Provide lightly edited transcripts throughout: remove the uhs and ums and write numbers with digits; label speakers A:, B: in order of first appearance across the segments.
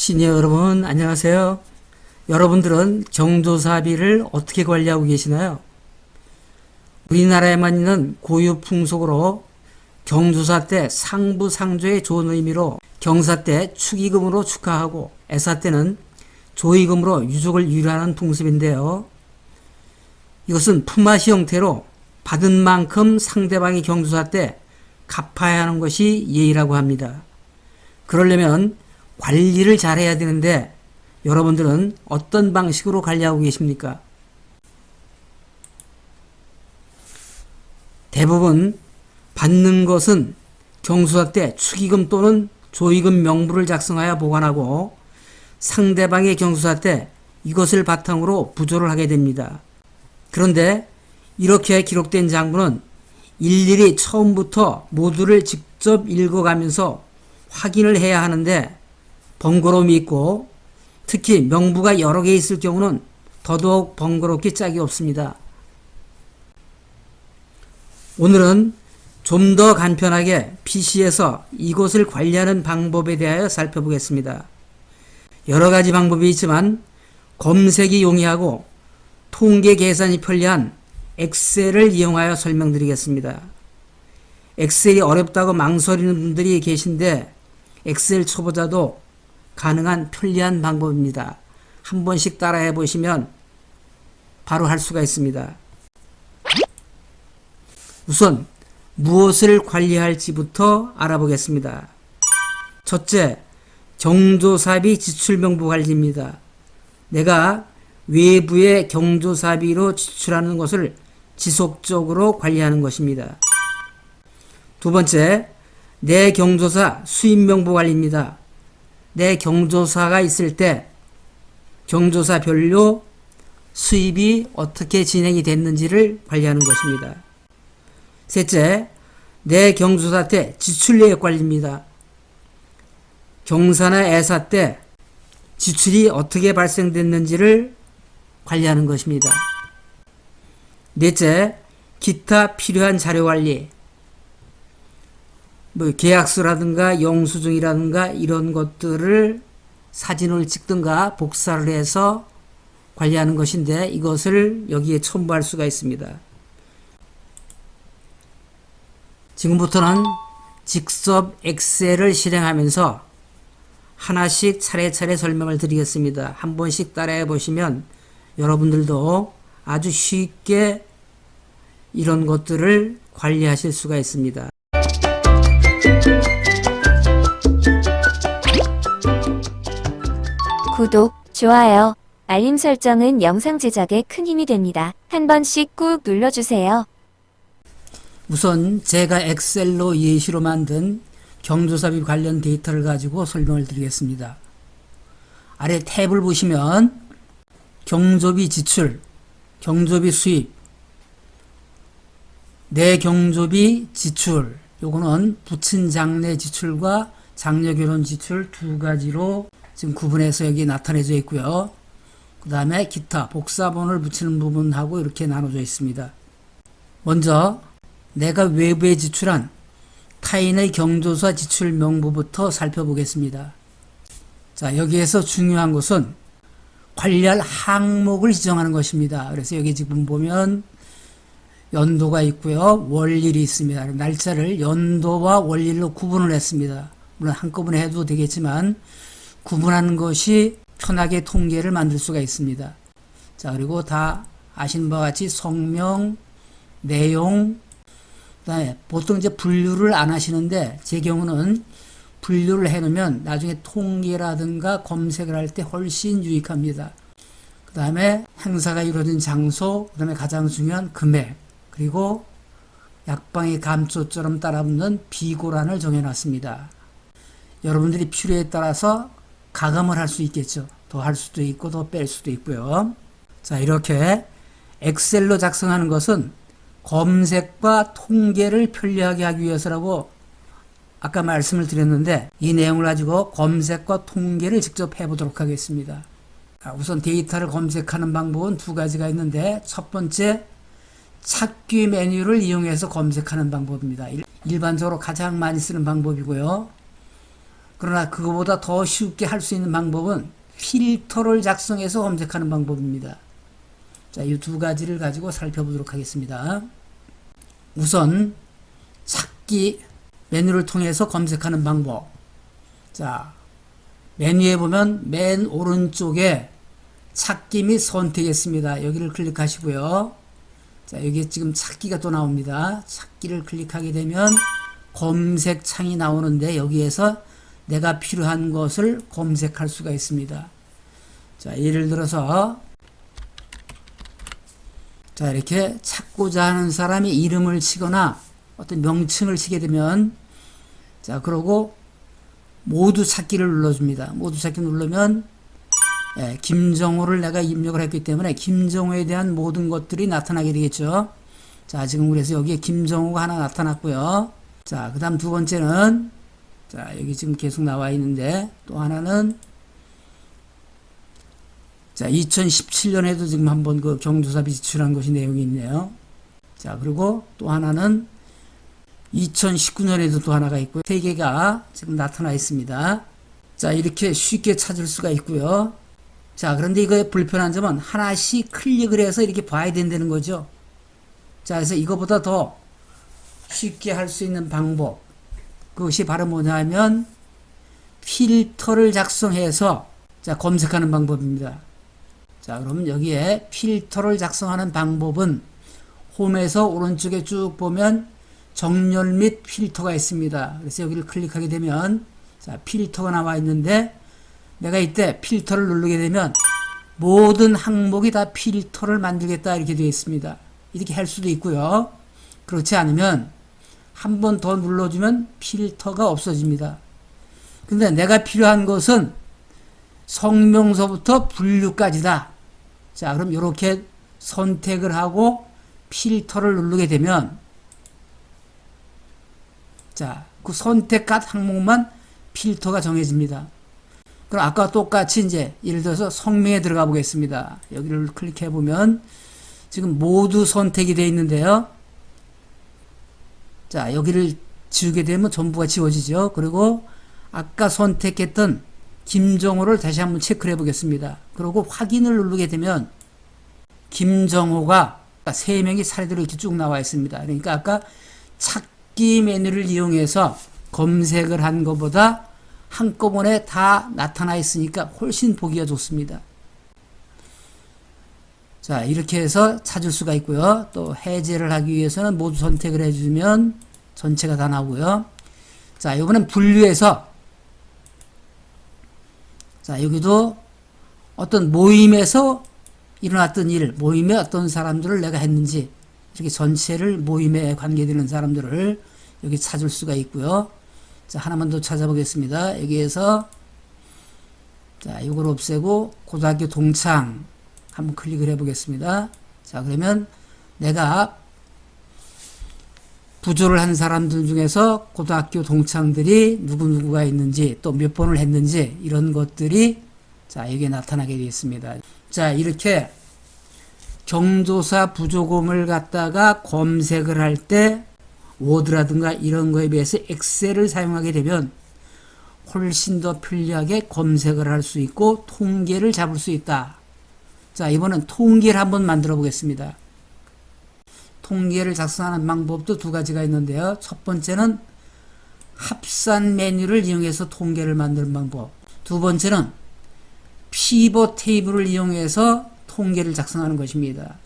A: 시니어 여러분 안녕하세요. 여러분들은 경조사비를 어떻게 관리하고 계시나요? 우리나라에만 있는 고유 풍속으로 경조사 때 상부상조의 좋은 의미로 경사 때 축의금으로 축하하고 애사 때는 조의금으로 유족을 위로하는 풍습인데요. 이것은 품앗이 형태로 받은 만큼 상대방이 경조사 때 갚아야 하는 것이 예의라고 합니다. 그러려면 관리를 잘해야 되는데 여러분들은 어떤 방식으로 관리하고 계십니까? 대부분 받는 것은 경조사 때 축의금 또는 조의금 명부를 작성하여 보관하고 상대방의 경조사 때 이것을 바탕으로 부조를 하게 됩니다. 그런데 이렇게 기록된 장부는 일일이 처음부터 모두를 직접 읽어가면서 확인을 해야 하는데 번거로움이 있고 특히 명부가 여러 개 있을 경우는 더더욱 번거롭기 짝이 없습니다. 오늘은 좀 더 간편하게 PC에서 이것을 관리하는 방법에 대하여 살펴보겠습니다. 여러 가지 방법이 있지만 검색이 용이하고 통계 계산이 편리한 엑셀을 이용하여 설명드리겠습니다. 엑셀이 어렵다고 망설이는 분들이 계신데 엑셀 초보자도 가능한 편리한 방법입니다. 한 번씩 따라해 보시면 바로 할 수가 있습니다. 우선 무엇을 관리할지부터 알아보겠습니다. 첫째, 경조사비 지출명부 관리입니다. 내가 외부의 경조사비로 지출하는 것을 지속적으로 관리하는 것입니다. 두 번째, 내 경조사 수입명부 관리입니다. 내 경조사가 있을 때 경조사별로 수입이 어떻게 진행이 됐는지를 관리하는 것입니다. 셋째, 내 경조사 때 지출내역 관리입니다. 경사나 애사 때 지출이 어떻게 발생됐는지를 관리하는 것입니다. 넷째, 기타 필요한 자료 관리. 계약서라든가 영수증이라든가 이런 것들을 사진을 찍든가 복사를 해서 관리하는 것인데 이것을 여기에 첨부할 수가 있습니다. 지금부터는 직접 엑셀을 실행하면서 하나씩 차례차례 설명을 드리겠습니다. 한 번씩 따라해 보시면 여러분들도 아주 쉽게 이런 것들을 관리하실 수가 있습니다.
B: 구독, 좋아요, 알림 설정은 영상 제작에 큰 힘이 됩니다. 한 번씩 꾹 눌러주세요.
A: 우선 제가 엑셀로 예시로 만든 경조사비 관련 데이터를 가지고 설명을 드리겠습니다. 아래 탭을 보시면 경조비 지출, 경조비 수입, 내 경조비 지출, 요거는 부친 장례 지출과 장녀 결혼 지출 두 가지로 지금 구분해서 여기 나타내져 있고요. 그 다음에 기타 복사본을 붙이는 부분하고 이렇게 나눠져 있습니다. 먼저 내가 외부에 지출한 타인의 경조사 지출 명부부터 살펴보겠습니다. 자, 여기에서 중요한 것은 관리할 항목을 지정하는 것입니다. 그래서 여기 지금 보면 연도가 있고요. 월일이 있습니다. 날짜를 연도와 월일로 구분을 했습니다. 물론 한꺼번에 해도 되겠지만 구분하는 것이 편하게 통계를 만들 수가 있습니다. 자, 그리고 다 아시는 바와 같이 성명, 내용, 그다음에 보통 이제 분류를 안 하시는데 제 경우는 분류를 해놓으면 나중에 통계라든가 검색을 할 때 훨씬 유익합니다. 그 다음에 행사가 이루어진 장소, 그 다음에 가장 중요한 금액, 그리고 약방의 감초처럼 따라붙는 비고란을 정해놨습니다. 여러분들이 필요에 따라서 가감을 할 수 있겠죠. 더 할 수도 있고 더 뺄 수도 있고요. 자, 이렇게 엑셀로 작성하는 것은 검색과 통계를 편리하게 하기 위해서라고 아까 말씀을 드렸는데 이 내용을 가지고 검색과 통계를 직접 해보도록 하겠습니다. 우선 데이터를 검색하는 방법은 두 가지가 있는데 첫 번째, 찾기 메뉴를 이용해서 검색하는 방법입니다. 일반적으로 가장 많이 쓰는 방법이고요. 그러나 그거보다 더 쉽게 할 수 있는 방법은 필터를 작성해서 검색하는 방법입니다. 자, 이 두 가지를 가지고 살펴보도록 하겠습니다. 우선 찾기 메뉴를 통해서 검색하는 방법. 자, 메뉴에 보면 맨 오른쪽에 찾기 및 선택이 있습니다. 여기를 클릭하시고요. 자, 여기 지금 찾기가 또 나옵니다. 찾기를 클릭하게 되면 검색 창이 나오는데 여기에서 내가 필요한 것을 검색할 수가 있습니다. 자, 예를 들어서 자, 이렇게 찾고자 하는 사람의 이름을 치거나 어떤 명칭을 치게 되면 자, 그러고 모두 찾기를 눌러줍니다. 모두 찾기 누르면 김정호를 내가 입력을 했기 때문에 김정호에 대한 모든 것들이 나타나게 되겠죠. 자, 지금 그래서 여기에 김정호가 하나 나타났고요. 자, 그 다음 두 번째는 자, 여기 지금 계속 나와 있는데 또 하나는 자, 2017년에도 지금 한번 그 경조사비 지출한 것이 내용이 있네요. 자, 그리고 또 하나는 2019년에도 또 하나가 있고요. 세 개가 지금 나타나 있습니다. 자, 이렇게 쉽게 찾을 수가 있고요. 자, 그런데 이거의 불편한 점은 하나씩 클릭을 해서 이렇게 봐야 된다는 거죠. 자, 그래서 이거보다 더 쉽게 할 수 있는 방법. 그것이 바로 뭐냐면 필터를 작성해서 자, 검색하는 방법입니다. 자, 그럼 여기에 필터를 작성하는 방법은 홈에서 오른쪽에 쭉 보면 정렬 및 필터가 있습니다. 그래서 여기를 클릭하게 되면 자, 필터가 나와 있는데 내가 이때 필터를 누르게 되면 모든 항목이 다 필터를 만들겠다 이렇게 되어 있습니다. 이렇게 할 수도 있고요. 그렇지 않으면 한 번 더 눌러주면 필터가 없어집니다. 근데 내가 필요한 것은 성명서부터 분류까지다. 자, 그럼 이렇게 선택을 하고 필터를 누르게 되면 자, 그 선택한 항목만 필터가 정해집니다. 그럼 아까 똑같이 이제 예를 들어서 성명에 들어가 보겠습니다. 여기를 클릭해 보면 지금 모두 선택이 되어 있는데요. 자, 여기를 지우게 되면 전부가 지워지죠. 그리고 아까 선택했던 김정호를 다시 한번 체크를 해 보겠습니다. 그리고 확인을 누르게 되면 김정호가 3명이 차례대로 이렇게 쭉 나와 있습니다. 그러니까 아까 찾기 메뉴를 이용해서 검색을 한 것보다 한꺼번에 다 나타나 있으니까 훨씬 보기가 좋습니다. 자, 이렇게 해서 찾을 수가 있고요. 또 해제를 하기 위해서는 모두 선택을 해주면 전체가 다 나오고요. 자, 이번엔 분류해서 자, 여기도 어떤 모임에서 일어났던 일, 모임에 어떤 사람들을 내가 했는지 이렇게 전체를 모임에 관계되는 사람들을 여기 찾을 수가 있고요. 자, 하나만 더 찾아보겠습니다. 여기에서 자, 이걸 없애고 고등학교 동창 한번 클릭을 해 보겠습니다. 자, 그러면 내가 부조를 한 사람들 중에서 고등학교 동창들이 누구누구가 있는지 또 몇 번을 했는지 이런 것들이 자, 여기에 나타나게 되어 있습니다. 자, 이렇게 경조사 부조금을 갖다가 검색을 할 때 워드라든가 이런 거에 비해서 엑셀을 사용하게 되면 훨씬 더 편리하게 검색을 할 수 있고 통계를 잡을 수 있다. 자, 이번엔 통계를 한번 만들어 보겠습니다. 통계를 작성하는 방법도 두 가지가 있는데요. 첫 번째는 합산 메뉴를 이용해서 통계를 만드는 방법. 두 번째는 피벗 테이블을 이용해서 통계를 작성하는 것입니다.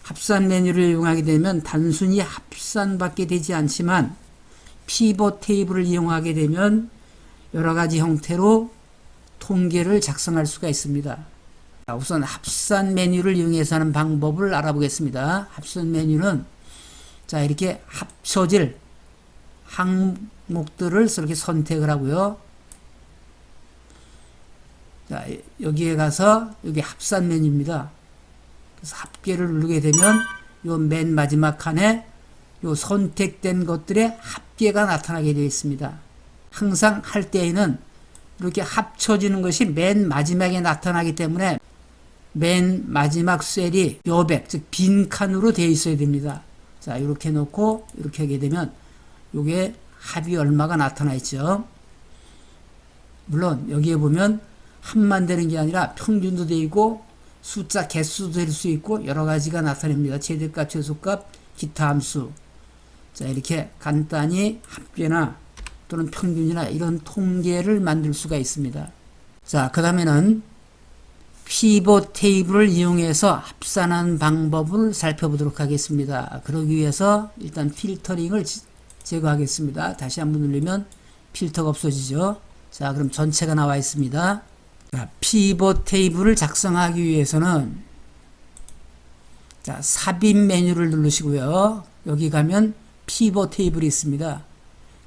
A: 합산 메뉴를 이용하게 되면 단순히 합산밖에 되지 않지만 피벗 테이블을 이용하게 되면 여러 가지 형태로 통계를 작성할 수가 있습니다. 자, 우선 합산 메뉴를 이용해서 하는 방법을 알아보겠습니다. 합산 메뉴는 자, 이렇게 합쳐질 항목들을 이렇게 선택을 하고요. 자, 여기에 가서 여기 합산 메뉴입니다. 그래서 합계를 누르게 되면 요 맨 마지막 칸에 요 선택된 것들의 합계가 나타나게 되어 있습니다. 항상 할 때에는 이렇게 합쳐지는 것이 맨 마지막에 나타나기 때문에 맨 마지막 셀이 여백, 즉 빈 칸으로 되어 있어야 됩니다. 자, 이렇게 놓고 이렇게 하게 되면 요게 합이 얼마가 나타나 있죠. 물론 여기에 보면 합만 되는 게 아니라 평균도 되어 있고 숫자 개수도 될 수 있고 여러 가지가 나타납니다. 최대값, 최소값, 기타 함수. 자, 이렇게 간단히 합계나 또는 평균이나 이런 통계를 만들 수가 있습니다. 자, 그 다음에는 피벗 테이블을 이용해서 합산하는 방법을 살펴보도록 하겠습니다. 그러기 위해서 일단 필터링을 제거하겠습니다. 다시 한번 누르면 필터가 없어지죠. 자, 그럼 전체가 나와 있습니다. 자, 피벗 테이블을 작성하기 위해서는 자, 삽입 메뉴를 누르시고요. 여기 가면 피벗 테이블이 있습니다.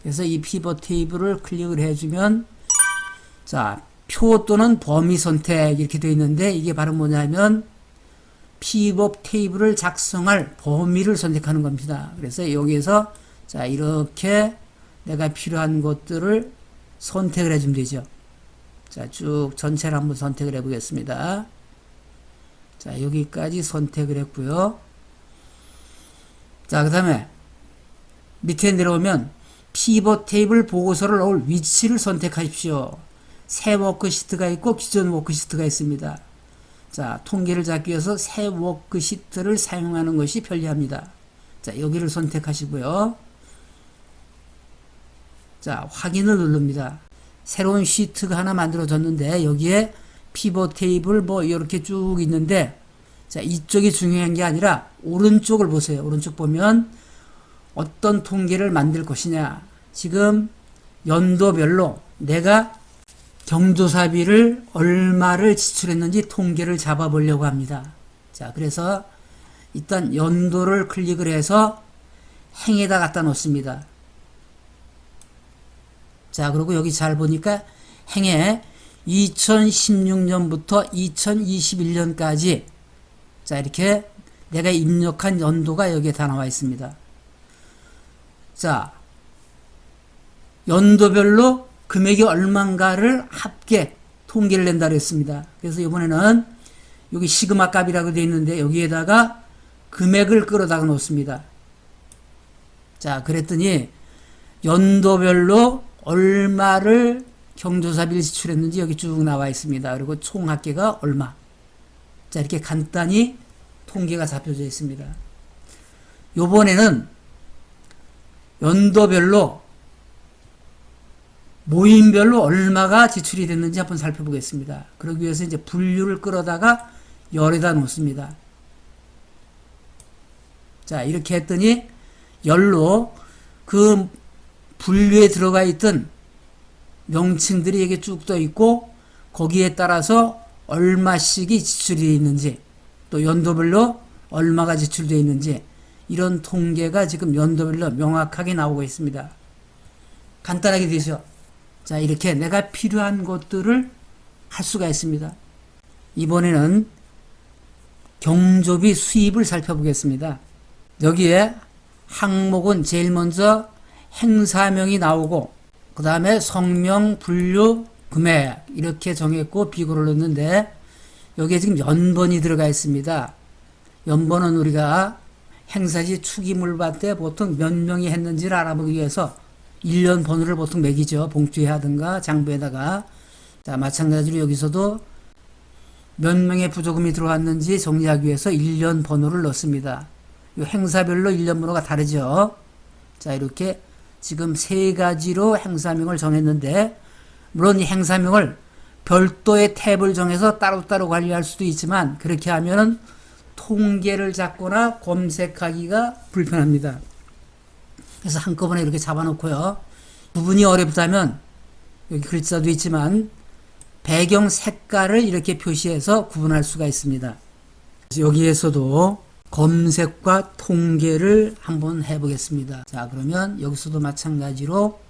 A: 그래서 이 피벗 테이블을 클릭을 해주면 자, 표 또는 범위 선택 이렇게 되어 있는데 이게 바로 뭐냐면 피벗 테이블을 작성할 범위를 선택하는 겁니다. 그래서 여기에서 자, 이렇게 내가 필요한 것들을 선택을 해주면 되죠. 자, 쭉 전체를 한번 선택을 해 보겠습니다. 자, 여기까지 선택을 했고요. 자, 그 다음에 밑에 내려오면 피벗 테이블 보고서를 넣을 위치를 선택하십시오. 새 워크시트가 있고 기존 워크시트가 있습니다. 자, 통계를 잡기 위해서 새 워크시트를 사용하는 것이 편리합니다. 자, 여기를 선택하시고요. 자, 확인을 누릅니다. 새로운 시트가 하나 만들어졌는데 여기에 피벗 테이블 뭐 이렇게 쭉 있는데 자, 이쪽이 중요한 게 아니라 오른쪽을 보세요. 오른쪽 보면 어떤 통계를 만들 것이냐. 지금 연도별로 내가 경조사비를 얼마를 지출했는지 통계를 잡아보려고 합니다. 자, 그래서 일단 연도를 클릭을 해서 행에다 갖다 놓습니다. 자, 그리고 여기 잘 보니까 행에 2016년부터 2021년까지 자, 이렇게 내가 입력한 연도가 여기에 다 나와 있습니다. 자, 연도별로 금액이 얼마인가를 합계 통계를 낸다 그랬습니다. 그래서 이번에는 여기 시그마 값이라고 되어 있는데 여기에다가 금액을 끌어다가 놓습니다. 자, 그랬더니 연도별로 얼마를 경조사비를 지출했는지 여기 쭉 나와 있습니다. 그리고 총 합계가 얼마. 자, 이렇게 간단히 통계가 잡혀져 있습니다. 요번에는 연도별로 모임별로 얼마가 지출이 됐는지 한번 살펴보겠습니다. 그러기 위해서 이제 분류를 끌어다가 열에다 놓습니다. 자, 이렇게 했더니 열로 그 분류에 들어가 있던 명칭들이 여기 쭉 떠 있고 거기에 따라서 얼마씩이 지출이 있는지 또 연도별로 얼마가 지출되어 있는지 이런 통계가 지금 연도별로 명확하게 나오고 있습니다. 간단하게 되죠. 자, 이렇게 내가 필요한 것들을 할 수가 있습니다. 이번에는 경조비 수입을 살펴보겠습니다. 여기에 항목은 제일 먼저 행사명이 나오고 그 다음에 성명, 분류, 금액 이렇게 정했고 비고를 넣는데 여기에 지금 연번이 들어가 있습니다. 연번은 우리가 행사지 축의물 때 보통 몇 명이 했는지를 알아보기 위해서 1년 번호를 보통 매기죠. 봉투에 하든가 장부에다가. 자, 마찬가지로 여기서도 몇 명의 부조금이 들어왔는지 정리하기 위해서 1년 번호를 넣습니다. 이 행사별로 1년 번호가 다르죠. 자, 이렇게 지금 세 가지로 행사명을 정했는데 물론 이 행사명을 별도의 탭을 정해서 따로따로 관리할 수도 있지만 그렇게 하면은 통계를 잡거나 검색하기가 불편합니다. 그래서 한꺼번에 이렇게 잡아놓고요. 구분이 어렵다면 여기 글자도 있지만 배경 색깔을 이렇게 표시해서 구분할 수가 있습니다. 여기에서도 검색과 통계를 한번 해보겠습니다. 자, 그러면 여기서도 마찬가지로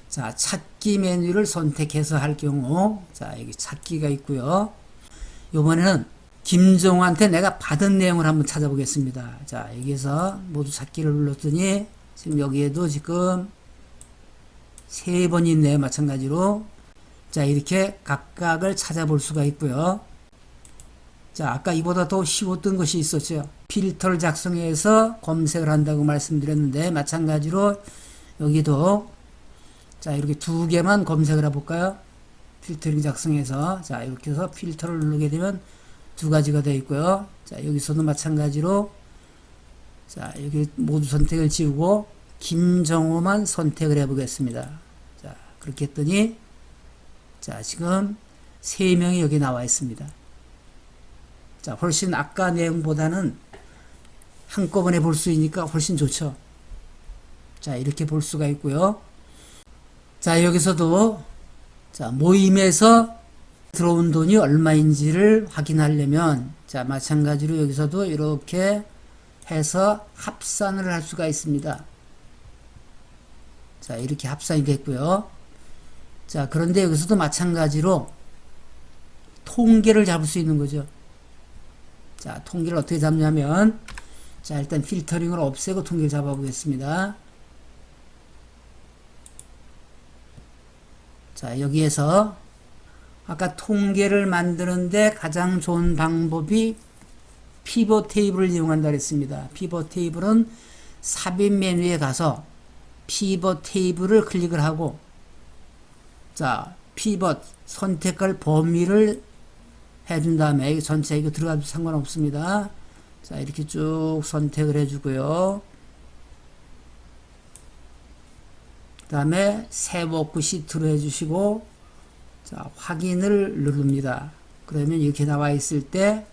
A: 자, 찾기 메뉴를 선택해서 할 경우 자, 여기 찾기가 있고요. 이번에는 김정호한테 내가 받은 내용을 한번 찾아보겠습니다. 자, 여기서 모두 찾기를 눌렀더니 지금 여기에도 지금 3번 있네요. 마찬가지로. 자, 이렇게 각각을 찾아볼 수가 있고요. 자, 아까 이보다 더 쉬웠던 것이 있었죠. 필터를 작성해서 검색을 한다고 말씀드렸는데 마찬가지로 여기도 자, 이렇게 2개만 검색을 해볼까요? 필터링 작성해서 자 이렇게 해서 필터를 누르게 되면 두 가지가 되어 있고요. 자 여기서도 마찬가지로 자 여기 모두 선택을 지우고 김정호만 선택을 해 보겠습니다. 자 그렇게 했더니 자 지금 3명이 여기 나와 있습니다. 자 훨씬 아까 내용보다는 한꺼번에 볼 수 있으니까 훨씬 좋죠. 자 이렇게 볼 수가 있고요. 자 여기서도 자 모임에서 들어온 돈이 얼마인지를 확인하려면 자 마찬가지로 여기서도 이렇게 해서 합산을 할 수가 있습니다. 자 이렇게 합산이 됐고요. 자 그런데 여기서도 마찬가지로 통계를 잡을 수 있는 거죠. 자 통계를 어떻게 잡냐면 자 일단 필터링을 없애고 통계를 잡아 보겠습니다. 자 여기에서 아까 통계를 만드는데 가장 좋은 방법이 피벗 테이블을 이용한다 그랬습니다. 피벗 테이블은 삽입 메뉴에 가서 피벗 테이블을 클릭을 하고 자 피벗 선택할 범위를 해준 다음에 전체 이거 들어가도 상관없습니다. 자 이렇게 쭉 선택을 해주고요. 그 다음에 세워크 시트로 해주시고 자 확인을 누릅니다. 그러면 이렇게 나와 있을 때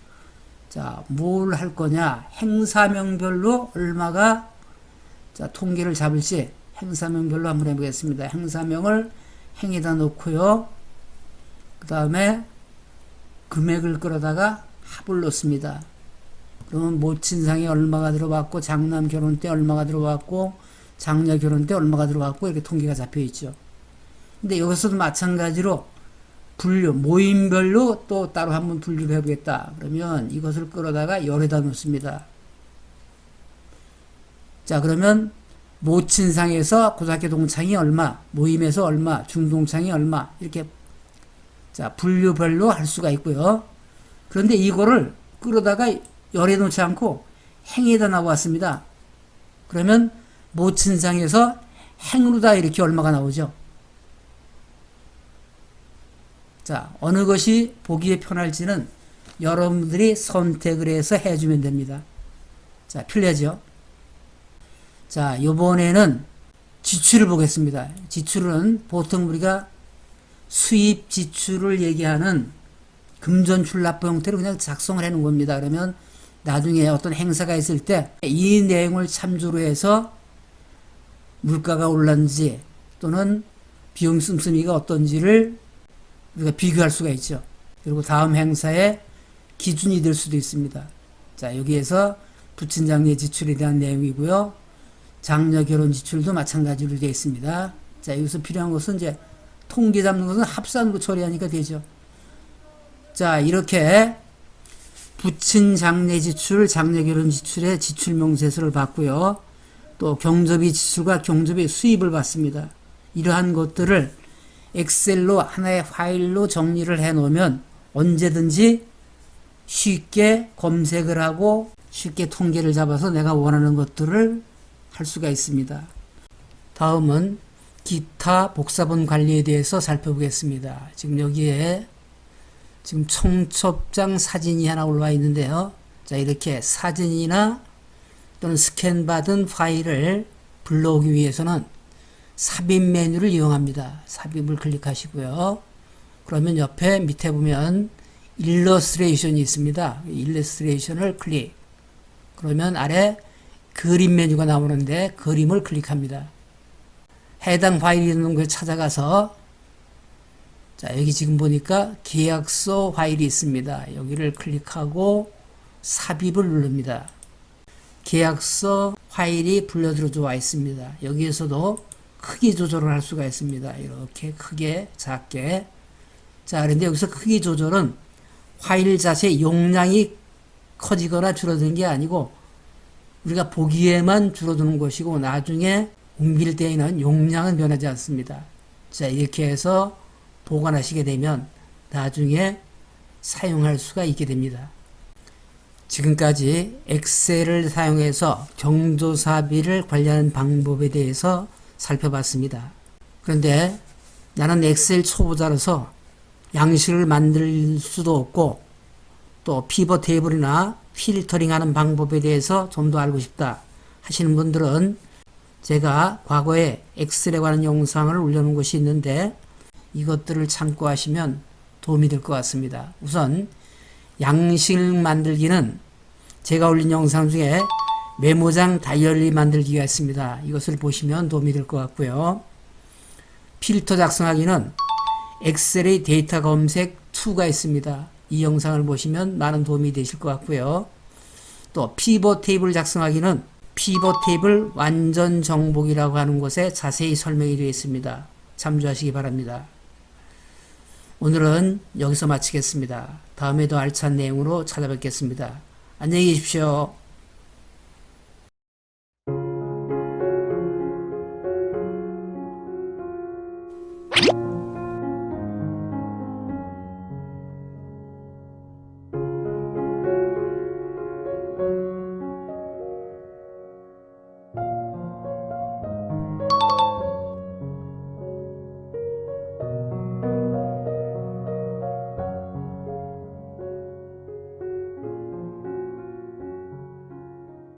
A: 자 뭘 할 거냐 행사명별로 얼마가 자 통계를 잡을지 행사명별로 한번 해보겠습니다. 행사명을 행에다 놓고요. 그 다음에 금액을 끌어다가 합을 넣습니다. 그러면 모친상에 얼마가 들어왔고 장남 결혼 때 얼마가 들어왔고 장녀 결혼 때 얼마가 들어왔고 이렇게 통계가 잡혀 있죠. 근데 여기서도 마찬가지로 분류 모임별로 또 따로 한번 분류를 해보겠다. 그러면 이것을 끌어다가 열에다 놓습니다. 자 그러면 모친상에서 고등학교 동창이 얼마, 모임에서 얼마, 중동창이 얼마 이렇게 자 분류별로 할 수가 있고요. 그런데 이거를 끌어다가 열에 놓지 않고 행에다 나왔습니다. 그러면 모친상에서 행으로 다 이렇게 얼마가 나오죠. 자 어느 것이 보기에 편할지는 여러분들이 선택을 해서 해주면 됩니다. 자 편리하죠. 자 이번에는 지출을 보겠습니다. 지출은 보통 우리가 수입 지출을 얘기하는 금전출납부 형태로 그냥 작성을 해놓은 겁니다. 그러면 나중에 어떤 행사가 있을 때 이 내용을 참조로 해서 물가가 올랐는지 또는 비용 씀씀이가 어떤지를 우리가 비교할 수가 있죠. 그리고 다음 행사의 기준이 될 수도 있습니다. 자 여기에서 부친 장례 지출에 대한 내용이고요. 장녀 결혼 지출도 마찬가지로 되어 있습니다. 자 여기서 필요한 것은 이제 통계 잡는 것은 합산으로 처리하니까 되죠. 자 이렇게 부친 장례 지출, 장녀 결혼 지출의 지출 명세서를 받고요. 또 경접이 지출과 경접의 수입을 받습니다. 이러한 것들을 엑셀로 하나의 파일로 정리를 해 놓으면 언제든지 쉽게 검색을 하고 쉽게 통계를 잡아서 내가 원하는 것들을 할 수가 있습니다. 다음은 기타 복사본 관리에 대해서 살펴보겠습니다. 지금 여기에 지금 청첩장 사진이 하나 올라와 있는데요. 자 이렇게 사진이나 또는 스캔받은 파일을 불러오기 위해서는 삽입 메뉴를 이용합니다. 삽입을 클릭하시고요. 그러면 옆에 밑에 보면 일러스트레이션이 있습니다. 일러스트레이션을 클릭. 그러면 아래 그림 메뉴가 나오는데 그림을 클릭합니다. 해당 파일이 있는 곳에 찾아가서 자 여기 지금 보니까 계약서 파일이 있습니다. 여기를 클릭하고 삽입을 누릅니다. 계약서 파일이 불려 들어와 있습니다. 여기에서도 크기 조절을 할 수가 있습니다. 이렇게 크게 작게. 자 그런데 여기서 크기 조절은 파일 자체 용량이 커지거나 줄어드는 게 아니고 우리가 보기에만 줄어드는 것이고 나중에 옮길 때에는 용량은 변하지 않습니다. 자 이렇게 해서 보관하시게 되면 나중에 사용할 수가 있게 됩니다. 지금까지 엑셀을 사용해서 경조사비를 관리하는 방법에 대해서 살펴봤습니다. 그런데 나는 엑셀 초보자라서 양식을 만들 수도 없고 또 피벗 테이블이나 필터링하는 방법에 대해서 좀 더 알고 싶다 하시는 분들은 제가 과거에 엑셀에 관한 영상을 올려놓은 것이 있는데 이것들을 참고하시면 도움이 될 것 같습니다. 우선 양식 만들기는 제가 올린 영상 중에 메모장 다이어리 만들기가 있습니다. 이것을 보시면 도움이 될 것 같고요. 필터 작성하기는 엑셀의 데이터 검색 2가 있습니다. 이 영상을 보시면 많은 도움이 되실 것 같고요. 또 피벗 테이블 작성하기는 피벗 테이블 완전 정복이라고 하는 곳에 자세히 설명이 되어 있습니다. 참조하시기 바랍니다. 오늘은 여기서 마치겠습니다. 다음에 더 알찬 내용으로 찾아뵙겠습니다. 안녕히 계십시오.